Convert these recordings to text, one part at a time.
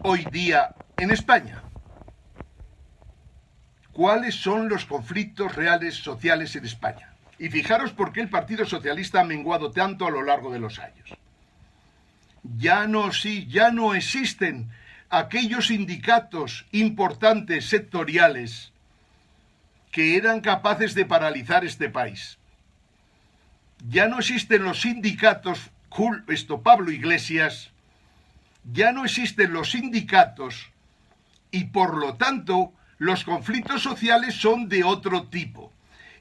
hoy día en España? ¿Cuáles son los conflictos reales sociales en España? Y fijaros por qué el Partido Socialista ha menguado tanto a lo largo de los años. Ya no existen aquellos sindicatos importantes sectoriales que eran capaces de paralizar este país. Ya no existen los sindicatos, Pablo Iglesias, ya no existen los sindicatos y por lo tanto los conflictos sociales son de otro tipo.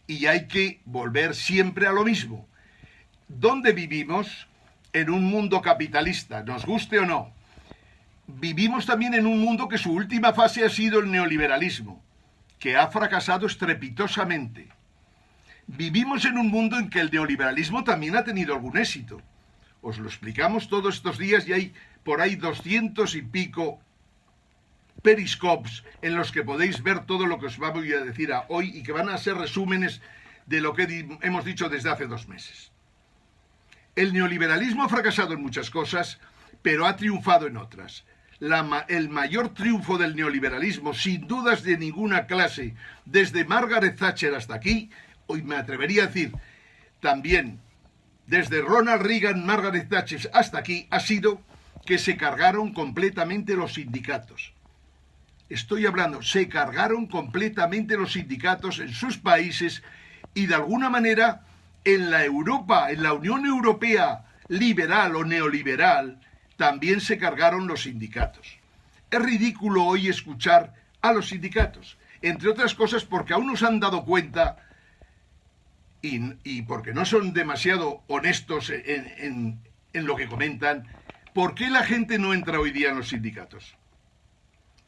Y hay que volver siempre a lo mismo. ¿Dónde vivimos? En un mundo capitalista, nos guste o no. Vivimos también en un mundo que su última fase ha sido el neoliberalismo, que ha fracasado estrepitosamente. Vivimos en un mundo en que el neoliberalismo también ha tenido algún éxito. Os lo explicamos todos estos días y hay por ahí 200 y pico periscopes en los que podéis ver todo lo que os voy a decir hoy y que van a ser resúmenes de lo que hemos dicho desde hace 2 meses. El neoliberalismo ha fracasado en muchas cosas, pero ha triunfado en otras. El mayor triunfo del neoliberalismo, sin dudas de ninguna clase, desde Margaret Thatcher hasta aquí, hoy me atrevería a decir también desde Ronald Reagan, Margaret Thatcher hasta aquí, ha sido que se cargaron completamente los sindicatos. Estoy hablando, se cargaron completamente los sindicatos en sus países y de alguna manera en la Europa, en la Unión Europea liberal o neoliberal, también se cargaron los sindicatos. Es ridículo hoy escuchar a los sindicatos, entre otras cosas porque aún no se han dado cuenta y porque no son demasiado honestos en lo que comentan. ¿Por qué la gente no entra hoy día en los sindicatos?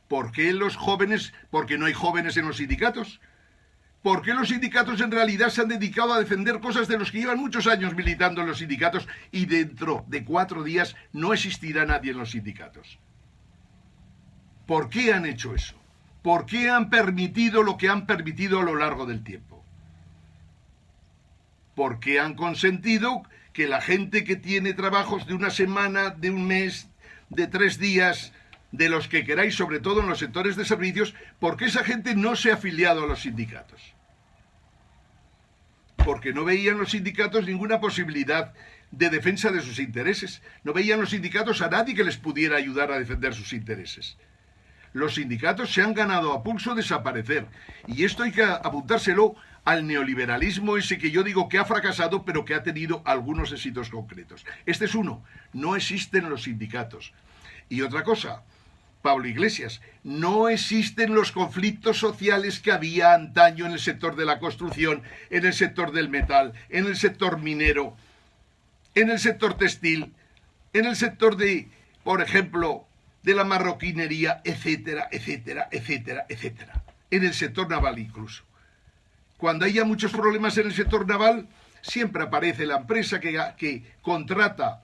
¿Por qué los jóvenes? ¿Porque no hay jóvenes en los sindicatos? ¿Por qué los sindicatos en realidad se han dedicado a defender cosas de los que llevan muchos años militando en los sindicatos y dentro de 4 días no existirá nadie en los sindicatos? ¿Por qué han hecho eso? ¿Por qué han permitido lo que han permitido a lo largo del tiempo? ¿Por qué han consentido que la gente que tiene trabajos de 1 semana, de 1 mes, de 3 días, de los que queráis, sobre todo en los sectores de servicios, ¿por qué esa gente no se ha afiliado a los sindicatos? Porque no veían los sindicatos ninguna posibilidad de defensa de sus intereses. No veían los sindicatos a nadie que les pudiera ayudar a defender sus intereses. Los sindicatos se han ganado a pulso desaparecer. Y esto hay que apuntárselo al neoliberalismo ese que yo digo que ha fracasado, pero que ha tenido algunos éxitos concretos. Este es uno. No existen los sindicatos. Y otra cosa, Pablo Iglesias, no existen los conflictos sociales que había antaño en el sector de la construcción, en el sector del metal, en el sector minero, en el sector textil, en el sector de, por ejemplo, de la marroquinería, etcétera, etcétera, etcétera, etcétera. En el sector naval incluso. Cuando haya muchos problemas en el sector naval, siempre aparece la empresa que contrata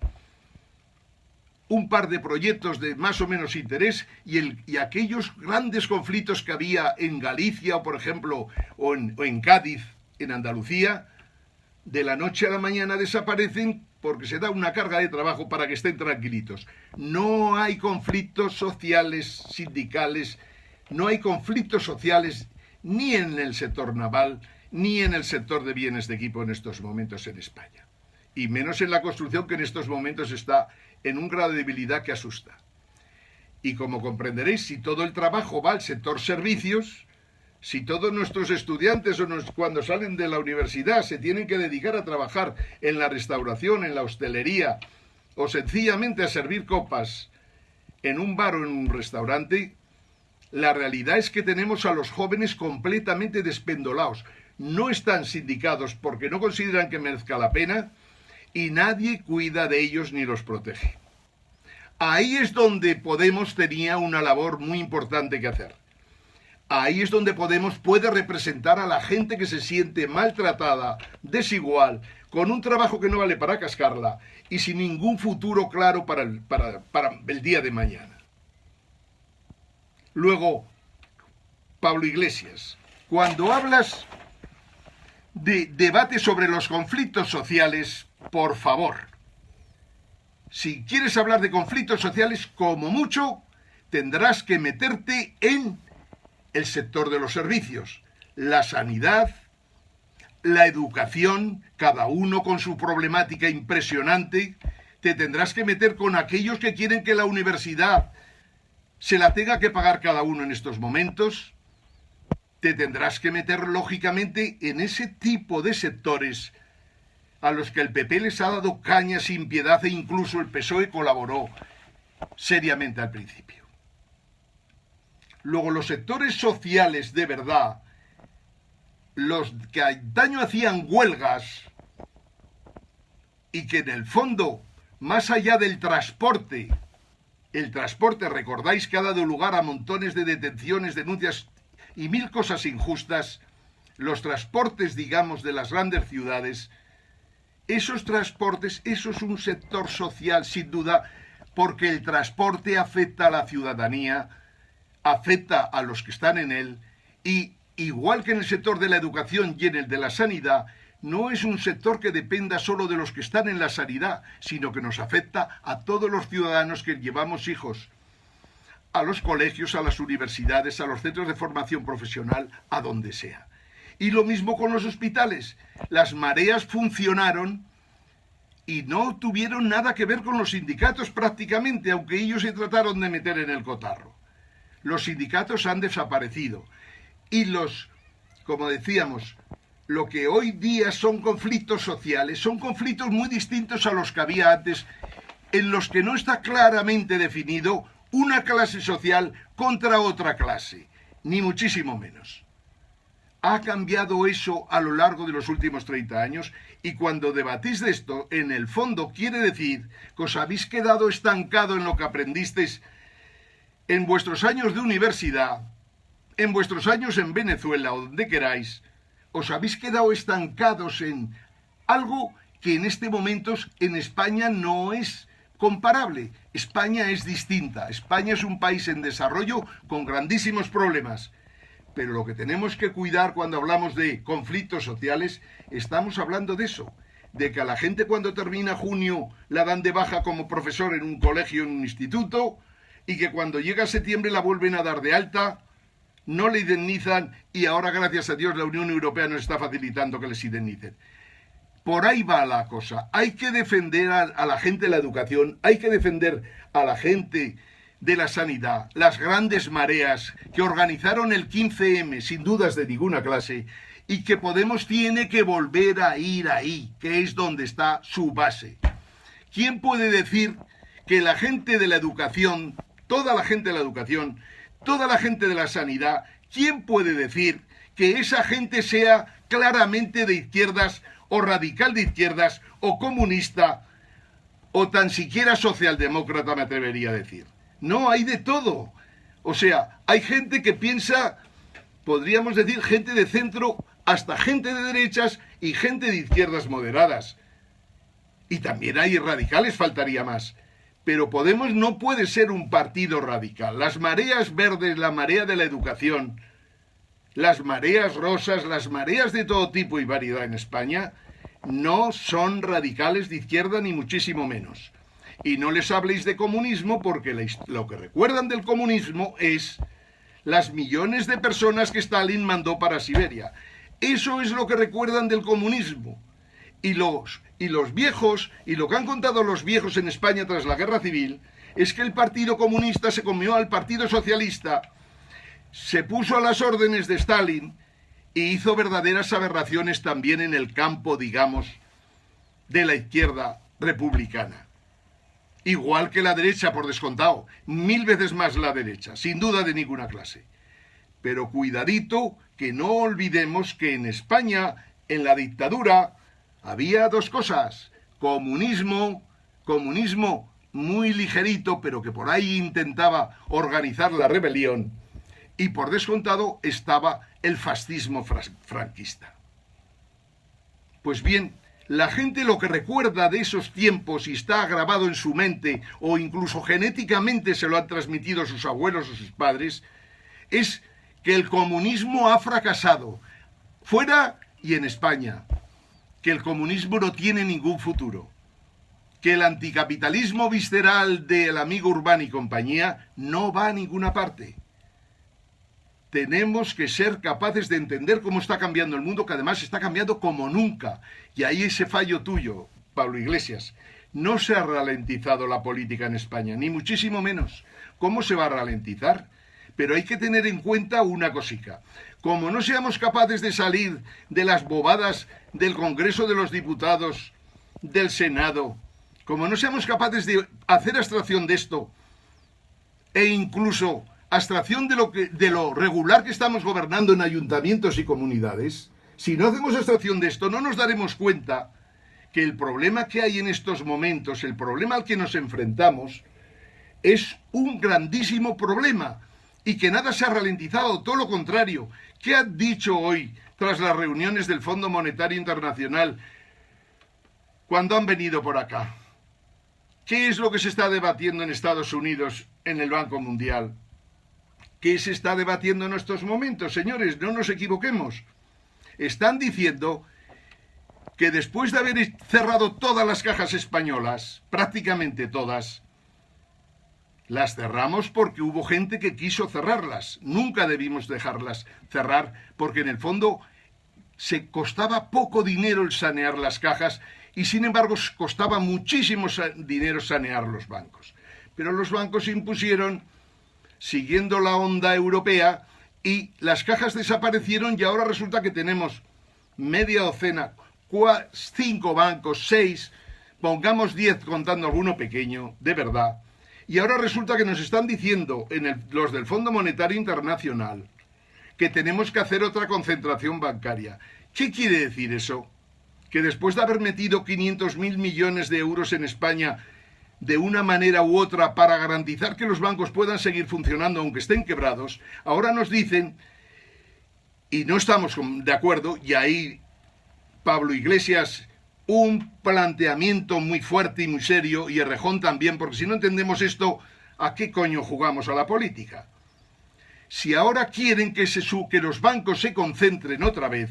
un par de proyectos de más o menos interés y aquellos grandes conflictos que había en Galicia, o por ejemplo, o en Cádiz, en Andalucía, de la noche a la mañana desaparecen porque se da una carga de trabajo para que estén tranquilitos. No hay conflictos sociales, sindicales, no hay conflictos sociales ni en el sector naval, ni en el sector de bienes de equipo en estos momentos en España. Y menos en la construcción, que en estos momentos está en un grado de debilidad que asusta. Y como comprenderéis, si todo el trabajo va al sector servicios, si todos nuestros estudiantes cuando salen de la universidad se tienen que dedicar a trabajar en la restauración, en la hostelería, o sencillamente a servir copas en un bar o en un restaurante, la realidad es que tenemos a los jóvenes completamente despendolados. No están sindicados porque no consideran que merezca la pena, y nadie cuida de ellos ni los protege. Ahí es donde Podemos tenía una labor muy importante que hacer. Ahí es donde Podemos puede representar a la gente que se siente maltratada, desigual, con un trabajo que no vale para cascarla y sin ningún futuro claro para el día de mañana. Luego, Pablo Iglesias, cuando hablas de debate sobre los conflictos sociales, por favor, si quieres hablar de conflictos sociales, como mucho, tendrás que meterte en el sector de los servicios, la sanidad, la educación, cada uno con su problemática impresionante. Te tendrás que meter con aquellos que quieren que la universidad se la tenga que pagar cada uno en estos momentos. Te tendrás que meter, lógicamente, en ese tipo de sectores a los que el PP les ha dado caña sin piedad e incluso el PSOE colaboró seriamente al principio. Luego, los sectores sociales de verdad, los que antaño hacían huelgas y que en el fondo, más allá del transporte, el transporte, recordáis que ha dado lugar a montones de detenciones, denuncias y mil cosas injustas, los transportes, digamos, de las grandes ciudades, esos transportes, eso es un sector social sin duda, porque el transporte afecta a la ciudadanía, afecta a los que están en él, y igual que en el sector de la educación y en el de la sanidad, no es un sector que dependa solo de los que están en la sanidad, sino que nos afecta a todos los ciudadanos que llevamos hijos a los colegios, a las universidades, a los centros de formación profesional, a donde sea. Y lo mismo con los hospitales. Las mareas funcionaron y no tuvieron nada que ver con los sindicatos prácticamente, aunque ellos se trataron de meter en el cotarro. Los sindicatos han desaparecido. Y como decíamos, lo que hoy día son conflictos sociales, son conflictos muy distintos a los que había antes, en los que no está claramente definido una clase social contra otra clase, ni muchísimo menos. Ha cambiado eso a lo largo de los últimos 30 años y cuando debatís de esto, en el fondo quiere decir que os habéis quedado estancados en lo que aprendisteis en vuestros años de universidad, en vuestros años en Venezuela o donde queráis, os habéis quedado estancados en algo que en este momento en España no es comparable. España es distinta. España es un país en desarrollo con grandísimos problemas. Pero lo que tenemos que cuidar cuando hablamos de conflictos sociales, estamos hablando de eso, de que a la gente cuando termina junio la dan de baja como profesor en un colegio, en un instituto, y que cuando llega septiembre la vuelven a dar de alta, no le indemnizan y ahora, gracias a Dios, la Unión Europea nos está facilitando que les indemnicen. Por ahí va la cosa. Hay que defender a la gente de la educación, hay que defender a la gente de la sanidad, las grandes mareas que organizaron el 15M, sin dudas de ninguna clase, y que Podemos tiene que volver a ir ahí, que es donde está su base. ¿Quién puede decir que la gente de la educación, toda la gente de la educación, toda la gente de la sanidad, quién puede decir que esa gente sea claramente de izquierdas o radical de izquierdas o comunista o tan siquiera socialdemócrata, me atrevería a decir? No, hay de todo. O sea, hay gente que piensa, podríamos decir, gente de centro, hasta gente de derechas y gente de izquierdas moderadas. Y también hay radicales, faltaría más. Pero Podemos no puede ser un partido radical. Las mareas verdes, la marea de la educación, las mareas rosas, las mareas de todo tipo y variedad en España, no son radicales de izquierda ni muchísimo menos. Y no les habléis de comunismo porque lo que recuerdan del comunismo es las millones de personas que Stalin mandó para Siberia. Eso es lo que recuerdan del comunismo. Y los viejos, y lo que han contado los viejos en España tras la guerra civil, es que el Partido Comunista se comió al Partido Socialista, se puso a las órdenes de Stalin e hizo verdaderas aberraciones también en el campo, digamos, de la izquierda republicana. Igual que la derecha, por descontado, 1000 veces más la derecha, sin duda de ninguna clase. Pero cuidadito, que no olvidemos que en España, en la dictadura, había dos cosas: comunismo muy ligerito, pero que por ahí intentaba organizar la rebelión, y por descontado estaba el fascismo franquista. Pues bien, la gente lo que recuerda de esos tiempos y está grabado en su mente, o incluso genéticamente se lo han transmitido sus abuelos o sus padres, es que el comunismo ha fracasado, fuera y en España, que el comunismo no tiene ningún futuro, que el anticapitalismo visceral del amigo Urbán y compañía no va a ninguna parte. Tenemos que ser capaces de entender cómo está cambiando el mundo, que además está cambiando como nunca. Y ahí ese fallo tuyo, Pablo Iglesias. No se ha ralentizado la política en España, ni muchísimo menos. ¿Cómo se va a ralentizar? Pero hay que tener en cuenta una cosica. Como no seamos capaces de salir de las bobadas del Congreso de los Diputados, del Senado, como no seamos capaces de hacer abstracción de esto, e incluso abstracción de lo regular que estamos gobernando en ayuntamientos y comunidades, si no hacemos abstracción de esto, no nos daremos cuenta que el problema que hay en estos momentos, el problema al que nos enfrentamos, es un grandísimo problema y que nada se ha ralentizado, todo lo contrario. ¿Qué han dicho hoy, tras las reuniones del Fondo Monetario Internacional, cuando han venido por acá? ¿Qué es lo que se está debatiendo en Estados Unidos, en el Banco Mundial? ¿Qué se está debatiendo en estos momentos, señores? No nos equivoquemos. Están diciendo que después de haber cerrado todas las cajas españolas, prácticamente todas, las cerramos porque hubo gente que quiso cerrarlas. Nunca debimos dejarlas cerrar porque en el fondo se costaba poco dinero el sanear las cajas y sin embargo costaba muchísimo dinero sanear los bancos. Pero los bancos impusieron, siguiendo la onda europea, y las cajas desaparecieron y ahora resulta que tenemos media docena, 5 bancos, 6, pongamos 10 contando alguno pequeño, de verdad. Y ahora resulta que nos están diciendo los del Fondo Monetario Internacional que tenemos que hacer otra concentración bancaria. ¿Qué quiere decir eso? Que después de haber metido 500.000 millones de euros en España de una manera u otra para garantizar que los bancos puedan seguir funcionando aunque estén quebrados, ahora nos dicen, y no estamos de acuerdo, y ahí Pablo Iglesias, un planteamiento muy fuerte y muy serio, y Errejón también, porque si no entendemos esto, ¿a qué coño jugamos a la política? Si ahora quieren que los bancos se concentren otra vez,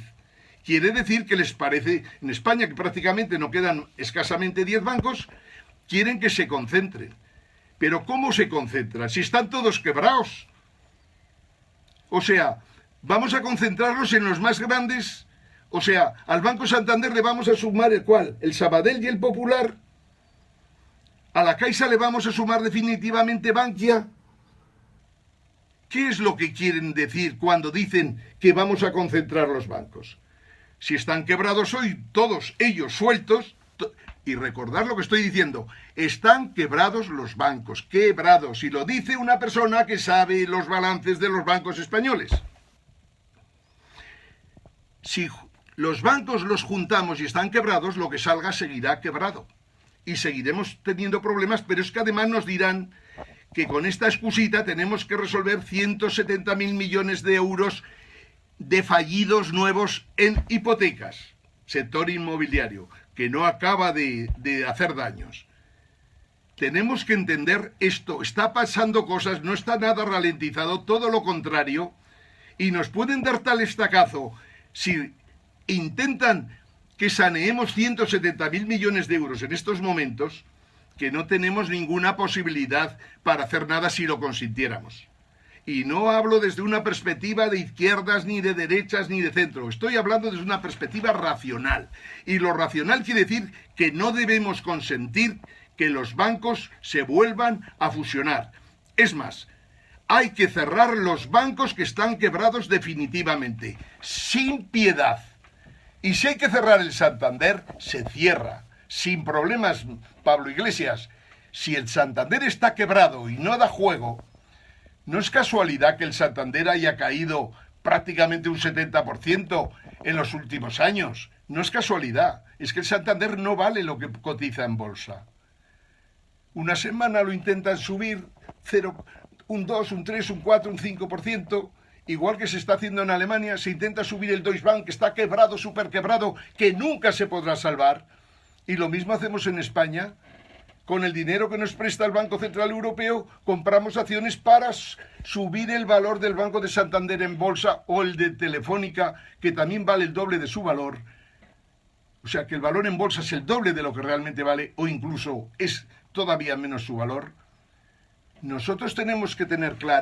quiere decir que les parece, en España que prácticamente no quedan escasamente 10 bancos, quieren que se concentren. Pero ¿cómo se concentran? Si están todos quebrados. O sea, ¿vamos a concentrarlos en los más grandes? O sea, al Banco Santander le vamos a sumar ¿el cuál? ¿El Sabadell y el Popular? ¿A la Caixa le vamos a sumar definitivamente Bankia? ¿Qué es lo que quieren decir cuando dicen que vamos a concentrar los bancos? Si están quebrados hoy, todos ellos sueltos, y recordad lo que estoy diciendo, están quebrados los bancos, quebrados, y lo dice una persona que sabe los balances de los bancos españoles. Si los bancos los juntamos y están quebrados, lo que salga seguirá quebrado. Y seguiremos teniendo problemas, pero es que además nos dirán que con esta excusita tenemos que resolver 170.000 millones de euros de fallidos nuevos en hipotecas, sector inmobiliario, que no acaba de hacer daños. Tenemos que entender esto, está pasando cosas, no está nada ralentizado, todo lo contrario, y nos pueden dar tal estacazo si intentan que saneemos 170.000 millones de euros en estos momentos, que no tenemos ninguna posibilidad para hacer nada si lo consintiéramos. Y no hablo desde una perspectiva de izquierdas, ni de derechas, ni de centro. Estoy hablando desde una perspectiva racional. Y lo racional quiere decir que no debemos consentir que los bancos se vuelvan a fusionar. Es más, hay que cerrar los bancos que están quebrados definitivamente, sin piedad. Y si hay que cerrar el Santander, se cierra, sin problemas, Pablo Iglesias. Si el Santander está quebrado y no da juego, no es casualidad que el Santander haya caído prácticamente un 70% en los últimos años. No es casualidad, es que el Santander no vale lo que cotiza en bolsa. Una semana lo intentan subir, un 2, un 3, un 4, un 5%, igual que se está haciendo en Alemania, se intenta subir el Deutsche Bank, que está quebrado, súper quebrado, que nunca se podrá salvar. Y lo mismo hacemos en España. Con el dinero que nos presta el Banco Central Europeo, compramos acciones para subir el valor del Banco de Santander en bolsa o el de Telefónica, que también vale el doble de su valor, o sea que el valor en bolsa es el doble de lo que realmente vale, o incluso es todavía menos su valor, nosotros tenemos que tener claro